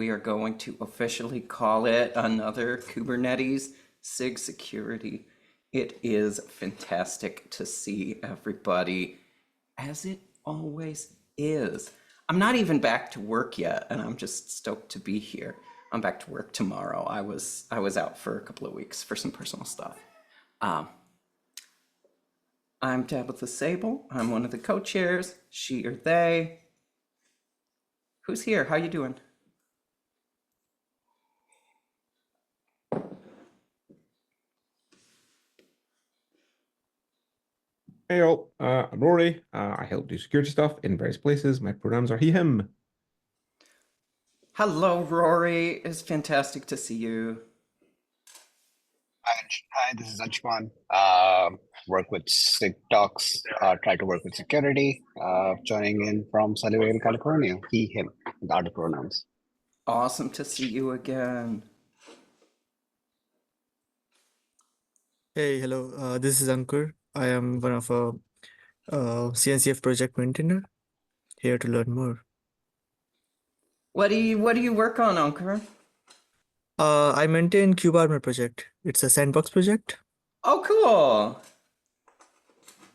we are going to officially call it another Kubernetes SIG security. It is fantastic to see everybody, as it always is. I'm not even back to work yet, and I'm just stoked to be here. I'm back to work tomorrow. I was out for a couple of weeks for some personal stuff. I'm Tabitha Sable. I'm one of the co-chairs. She or they. Who's here? How you doing? Hey all, I'm Rory. I help do security stuff in various places. My pronouns are he, him. Hello, Rory. It's fantastic to see you. Hi, this is Anshman. Work with SIG Talks, try to work with security. Joining in from Sunnyvale, California. He, him, the other pronouns. Awesome to see you again. Hey, hello. This is Ankur. I am one of a CNCF project maintainer. Here to learn more. What do you work on, Ankur? I maintain KubeArmor project. It's a sandbox project. Oh, cool.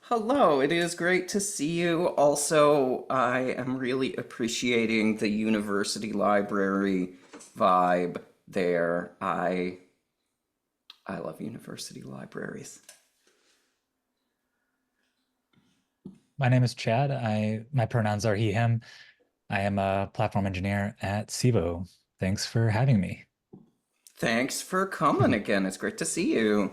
Hello, it is great to see you. Also, I am really appreciating the university library vibe there. I love university libraries. My name is Chad. My pronouns are he, him. I am a platform engineer at Sivo. Thanks for having me. Thanks for coming again. It's great to see you.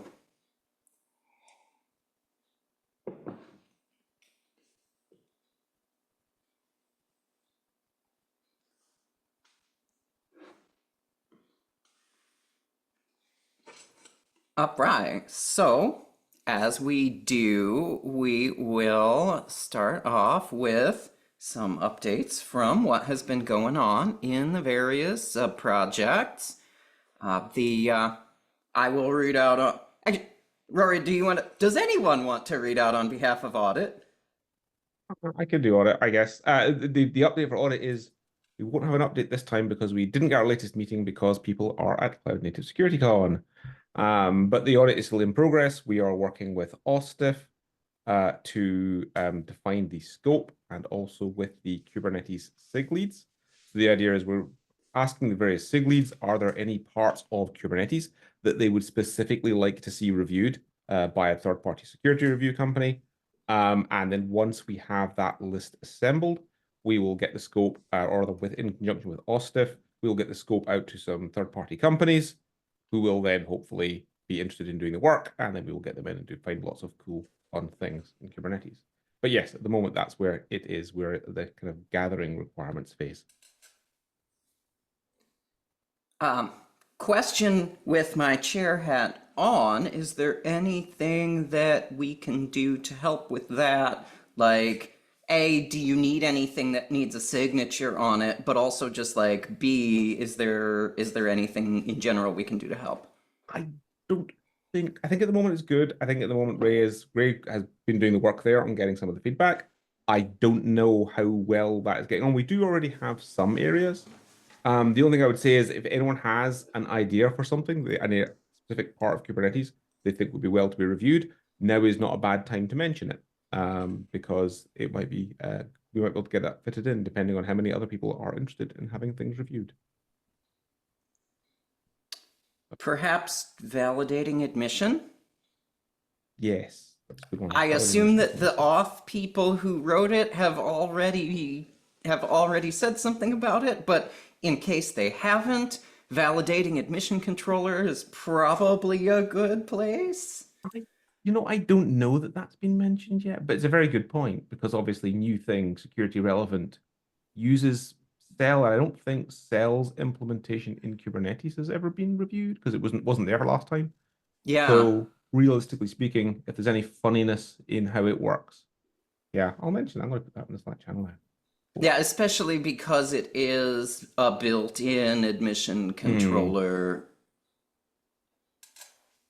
All right, so as we do, we will start off with some updates from what has been going on in the various projects. I will read out. Rory, does anyone want to read out on behalf of Audit? I can do audit, I guess. The update for audit is we won't have an update this time because we didn't get our latest meeting because people are at Cloud Native Security Con. But the audit is still in progress. We are working with OSTIF to define the scope and also with the Kubernetes SIG leads. So the idea is we're asking the various SIG leads, are there any parts of Kubernetes that they would specifically like to see reviewed by a third-party security review company? And then once we have that list assembled, we will get the scope, in conjunction with OSTIF, we will get the scope out to some third-party companies who will then hopefully be interested in doing the work, and then we will get them in and find lots of cool, fun things in Kubernetes. But yes, at the moment, that's where it is. We're at the kind of gathering requirements phase. Question with my chair hat on, is there anything that we can do to help with that? Like, A, do you need anything that needs a signature on it? But also just like, B, is there anything in general we can do to help? I think at the moment it's good. I think at the moment Ray has been doing the work there on getting some of the feedback. I don't know how well that is getting on. We do already have some areas. The only thing I would say is if anyone has an idea for something, any specific part of Kubernetes they think would be well to be reviewed, now is not a bad time to mention it, because it might be we might be able to get that fitted in depending on how many other people are interested in having things reviewed. Perhaps validating admission? Yes, that's a good one. I assume that the auth people who wrote it have already said something about it, but in case they haven't, validating admission controller is probably a good place. I don't know that that's been mentioned yet, but it's a very good point because obviously new thing, security relevant, uses Cell. I don't think Cell's implementation in Kubernetes has ever been reviewed because it wasn't there last time. Yeah. So realistically speaking, if there's any funniness in how it works, yeah, I'll mention. I'm going to put that in the Slack channel now. Yeah, especially because it is a built-in admission controller.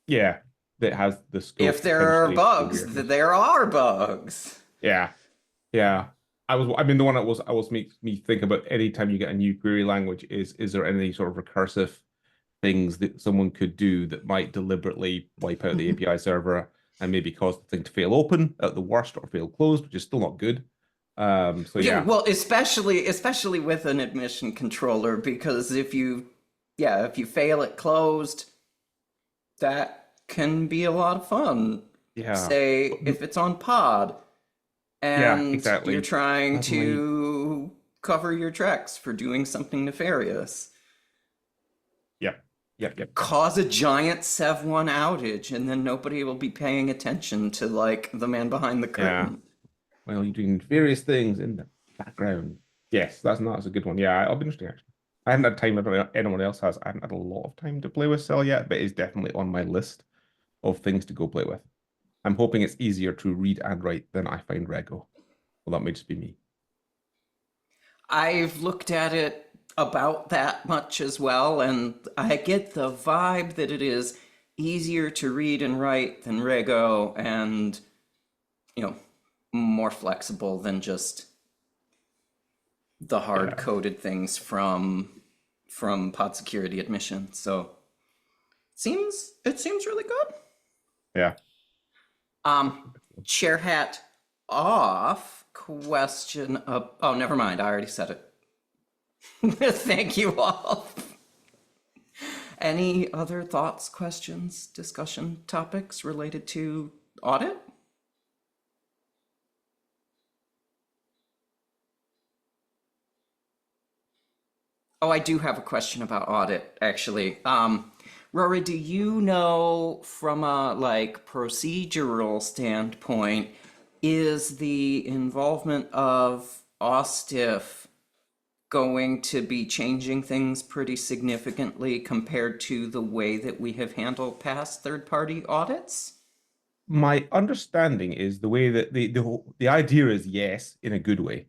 Yeah, that has the scope. If there are bugs, there are bugs. Yeah, yeah. I mean, the one that was makes me think about any time you get a new query language is there any sort of recursive things that someone could do that might deliberately wipe out the API server and maybe cause the thing to fail open at the worst or fail closed, which is still not good. So yeah. Well, especially with an admission controller, because if you fail it closed, that can be a lot of fun. Yeah. Say if it's on pod and exactly. you're trying Suddenly- to cover your tracks for doing something nefarious. Yep. Cause a giant Sev1 outage, and then nobody will be paying attention to like the man behind the curtain. Well, you're doing various things in the background. Yes, that's a good one. Yeah, it'll be interesting actually. I haven't had time, I don't know if anyone else has. I haven't had a lot of time to play with Cell yet, but it's definitely on my list of things to go play with. I'm hoping it's easier to read and write than I find Rego. Well, that may just be me. I've looked at it about that much as well, and I get the vibe that it is easier to read and write than Rego, and more flexible than just the hard-coded things from pod security admission. So it seems really good. Yeah. Chair hat off. Question of, oh, never mind. I already said it. Thank you all. Any other thoughts, questions, discussion topics related to audit? Oh, I do have a question about audit, actually. Rory, do you know from a procedural standpoint, is the involvement of OSTIF going to be changing things pretty significantly compared to the way that we have handled past third-party audits? My understanding is the way that the idea is yes, in a good way.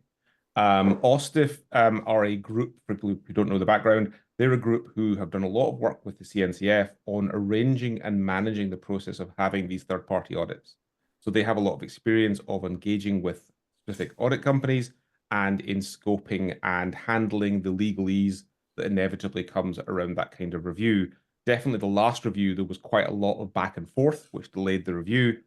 OSTIF are a group, for people who don't know the background, they're a group who have done a lot of work with the CNCF on arranging and managing the process of having these third-party audits. So they have a lot of experience of engaging with specific audit companies and in scoping and handling the legalese that inevitably comes around that kind of review. Definitely the last review, there was quite a lot of back and forth, which delayed the review,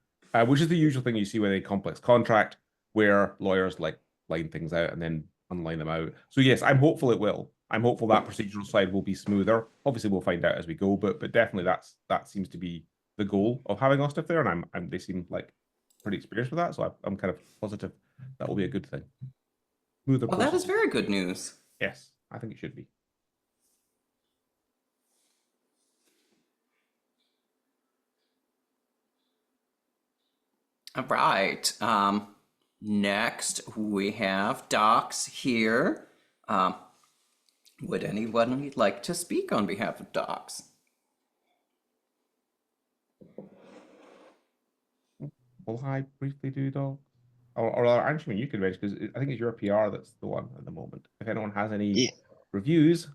which is the usual thing you see with a complex contract, where lawyers line things out and then unline them out. So yes, I'm hopeful it will. I'm hopeful that procedural side will be smoother. Obviously, we'll find out as we go, but definitely that seems to be the goal of having OSTIF there, and they seem like pretty experienced with that, so I'm kind of positive that will be a good thing. Smoother Well, that is process. very good news. Yes, I think it should be. All right. Next, we have Docs here. Would anyone like to speak on behalf of Docs? Will I briefly do, though? Or actually, you could mention, because I think it's your PR that's the one at the moment. If anyone has any reviews.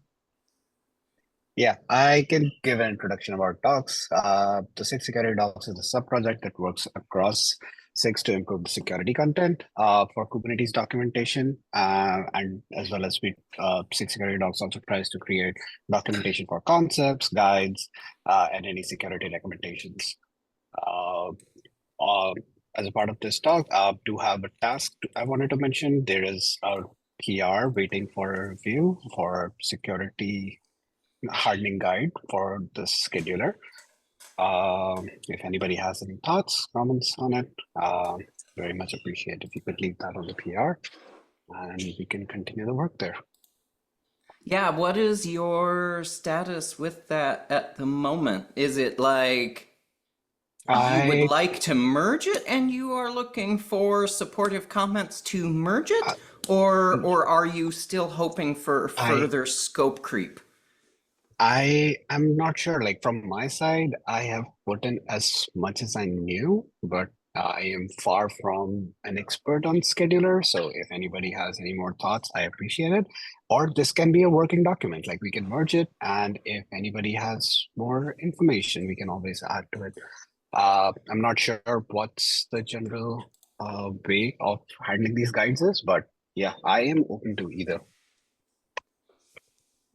Yeah, I can give an introduction about Docs. The SIG Security Docs is a sub-project that works across SIGs to improve the security content for Kubernetes documentation, and as well as SIG Security Docs also tries to create documentation for concepts, guides, and any security recommendations. As a part of this talk, I do have a task I wanted to mention. There is a PR waiting for a review for security hardening guide for the scheduler. If anybody has any thoughts, comments on it, very much appreciate if you could leave that on the PR, and we can continue the work there. Yeah, what is your status with that at the moment? Is it like you would like to merge it and you are looking for supportive comments to merge it? Or are you still hoping for further scope creep? I am not sure. Like from my side, I have put in as much as I knew, but I am far from an expert on scheduler. So if anybody has any more thoughts, I appreciate it. Or this can be a working document, like we can merge it. And if anybody has more information, we can always add to it. I'm not sure what's the general way of handling these guides is, but Yeah, I am open to either.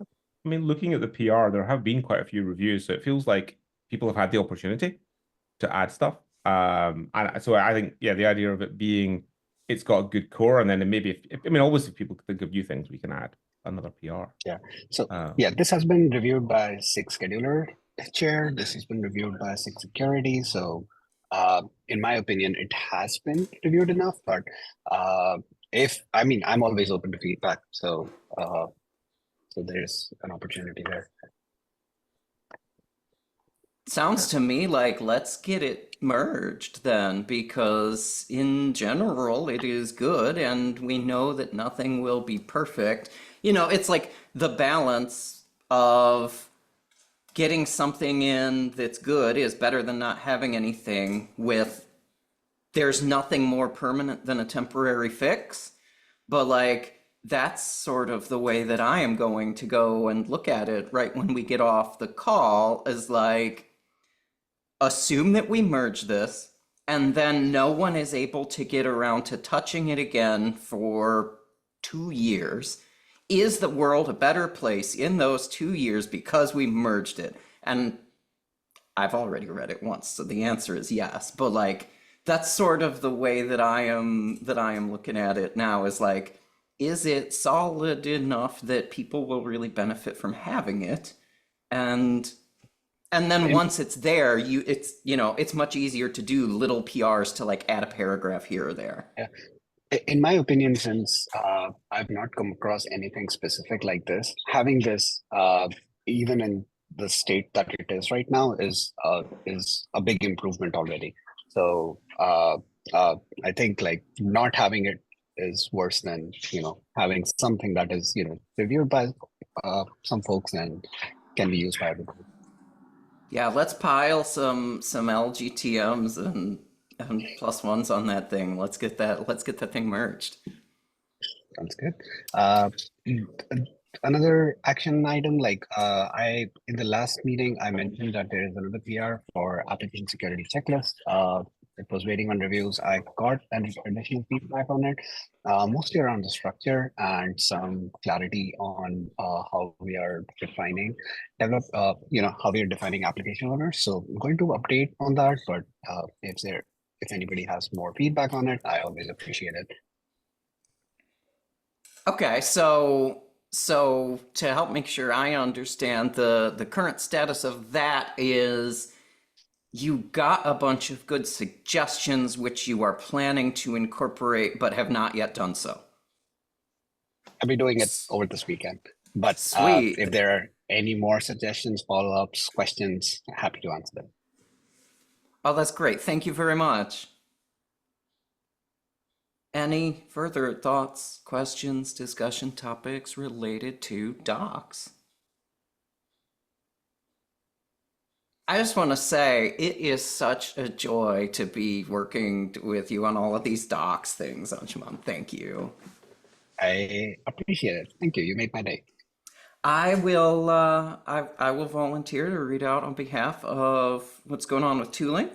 I mean, looking at the PR, there have been quite a few reviews, so it feels like people have had the opportunity to add stuff. And so I think, yeah, the idea of it being it's got a good core, and then maybe I mean, always if people think of new things, we can add another PR. Yeah. So Um, yeah, this has been reviewed by SIG scheduler chair. This has been reviewed by SIG security. So in my opinion, it has been reviewed enough. But if I mean, I'm always open to feedback. So so there's an opportunity there. Sounds to me like let's get it merged then, because in general it is good and we know that nothing will be perfect. You know, it's like the balance of getting something in that's good is better than not having anything with there's nothing more permanent than a temporary fix. But like that's sort of the way that I am going to go and look at it right when we get off the call is like assume that we merge this, and then no one is able to get around to touching it again for 2 years. Is the world a better place in those 2 years because we merged it? And I've already read it once, so the answer is yes. But like that's sort of the way that I am looking at it now is like, is it solid enough that people will really benefit from having it? And then once it's there, it's much easier to do little PRs to like add a paragraph here or there. In my opinion, since I've not come across anything specific like this, having this even in the state that it is right now is a big improvement already. So I think like not having it is worse than having something that is reviewed by some folks and can be used by everybody. Yeah, let's pile some LGTMs and plus ones on that thing. Let's get that thing merged. Sounds good. Uh, Another action item, like in the last meeting, I mentioned that there is another PR for application security checklist. It was waiting on reviews. I got an additional feedback on it, mostly around the structure and some clarity on how we are defining how we are defining application owners. So I'm going to update on that, but if anybody has more feedback on it, I always appreciate it. Okay, so to help make sure I understand the current status of that is you got a bunch of good suggestions which you are planning to incorporate but have not yet done so. I'll be doing it over this weekend. But Sweet. if there are any more suggestions, follow-ups, questions, happy to answer them. Oh, that's great. Thank you very much. Any further thoughts, questions, discussion topics related to docs? I just want to say it is such a joy to be working with you on all of these docs things, Anjuman. Thank you. I appreciate it. Thank you. You made my day. I will I will volunteer to read out on behalf of what's going on with tooling.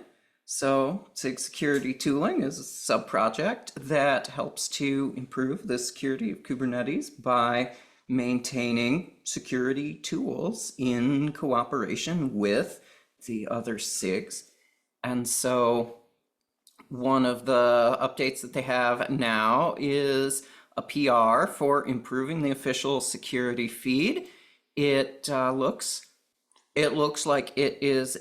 So SIG Security Tooling is a sub-project that helps to improve the security of Kubernetes by maintaining security tools in cooperation with the other SIGs. And so one of the updates that they have now is a PR for improving the official security feed. It looks like it is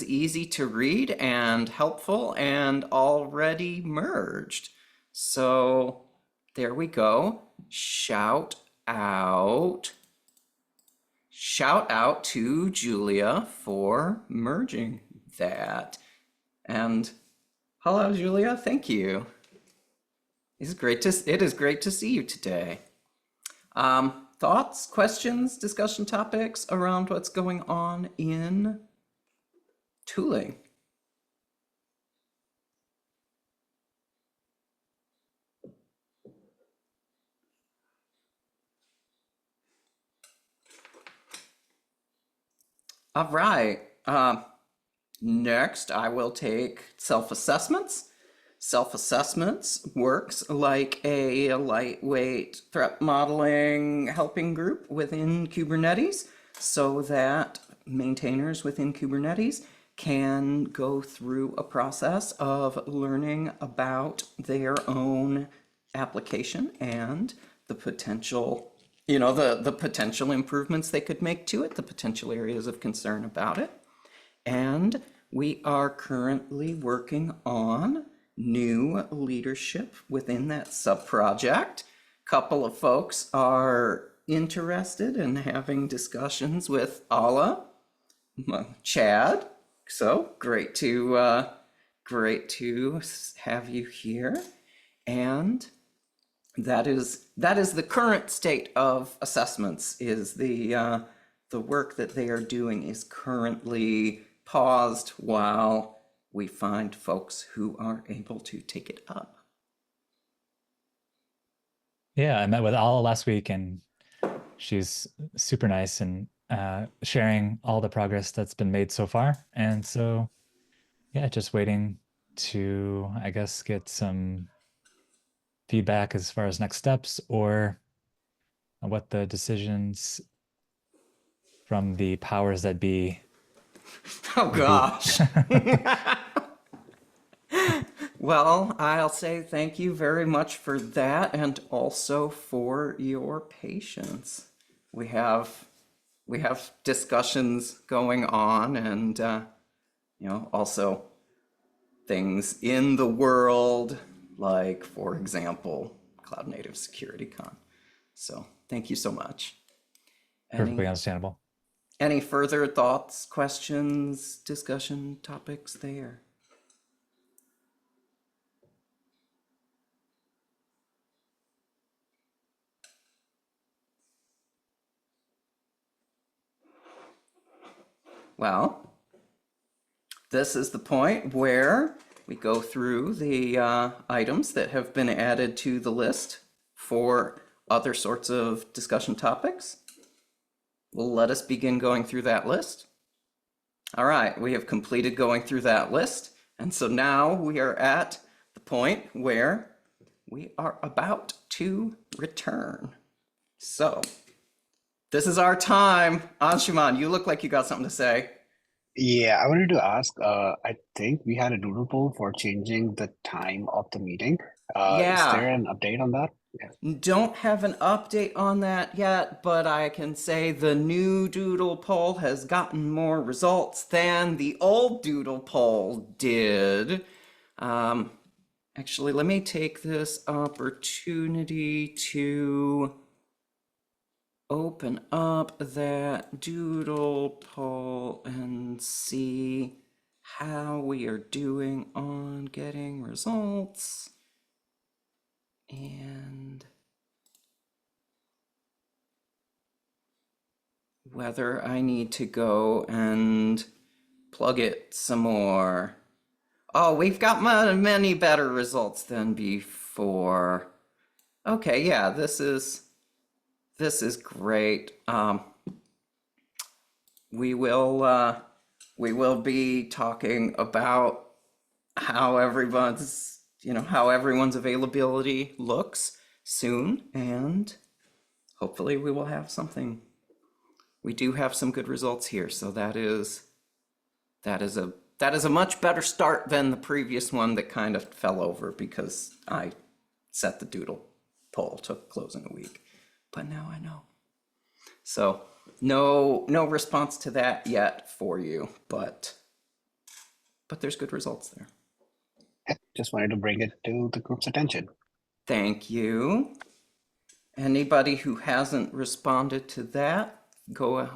easy to read and helpful and already merged. So there we go. Shout out to Julia for merging that. And hello, Julia. Thank you. It is great to see you today. Thoughts, questions, discussion topics around what's going on in tooling? All right. Next, I will take self-assessments. Self-assessments works like a lightweight threat modeling helping group within Kubernetes so that maintainers within Kubernetes can go through a process of learning about their own application and the potential, the potential improvements they could make to it, the potential areas of concern about it. And we are currently working on new leadership within that sub-project. Couple of folks are interested in having discussions with Ala, Chad. So great to have you here. And that is the current state of assessments. Is the work that they are doing is currently paused while we find folks who are able to take it up. Yeah, I met with Ala last week, and she's super nice and sharing all the progress that's been made so far. And so, yeah, just waiting to, I guess, get some feedback as far as next steps or what the decisions from the powers that be. Oh gosh. Well, I'll say thank you very much for that, and also for your patience. We have discussions going on, and also things in the world, like, for example, Cloud Native Security Con. So thank you so much. Perfectly understandable. Any further thoughts, questions, discussion topics there? Well, this is the point where we go through the items that have been added to the list for other sorts of discussion topics. Well, let us begin going through that list. All right, we have completed going through that list. And so now we are at the point where we are about to return. So this is our time. Anshuman, you look like you got something to say. Yeah, I wanted to ask, I think we had a doodle poll for changing the time of the meeting. Is there an update on that? Yeah. Don't have an update on that yet, but I can say the new doodle poll has gotten more results than the old doodle poll did. Actually, let me take this opportunity to open up that doodle poll and see how we are doing on getting results. And whether I need to go and plug it some more. Oh, we've got many better results than before. Okay, yeah, this is great. We will be talking about how everyone's availability looks soon, and hopefully we will have something. We do have some good results here, so that is a much better start than the previous one that kind of fell over because I set the doodle poll to close in a week. But now I know. So no response to that yet for you, but there's good results there. Just wanted to bring it to the group's attention. Thank you. Anybody who hasn't responded to that,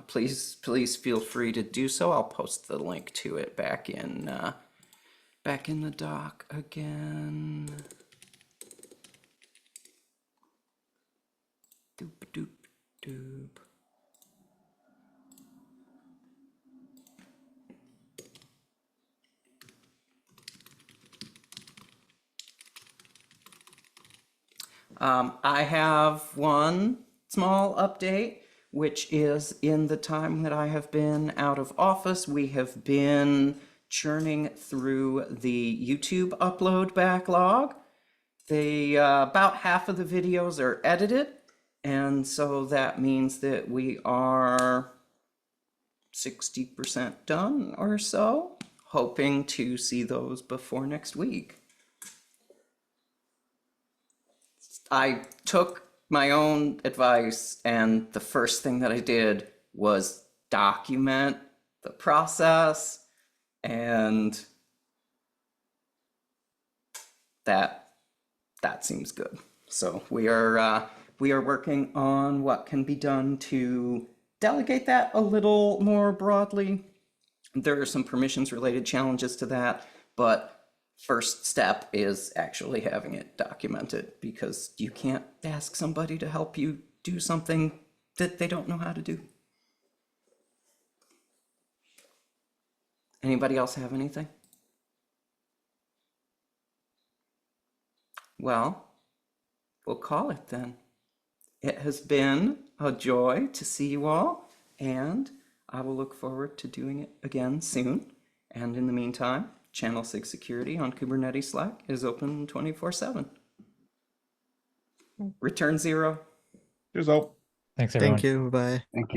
please feel free to do so. I'll post the link to it back in the doc again. Doop doop doop. I have one small update, which is in the time that I have been out of office, we have been churning through the YouTube upload backlog. They about half of the videos are edited, and so that means that we are 60% done or so, hoping to see those before next week. I took my own advice, and the first thing that I did was document the process, and that seems good. So we are working on what can be done to delegate that a little more broadly. There are some permissions related challenges to that, but first step is actually having it documented, because you can't ask somebody to help you do something that they don't know how to do. Anybody else have anything? Well, we'll call it then. It has been a joy to see you all, and I will look forward to doing it again soon. And in the meantime, Channel SIG security on Kubernetes Slack is open 24/7. Return 0. Here's all. Thanks, everyone. Thank you. Bye. Thank you.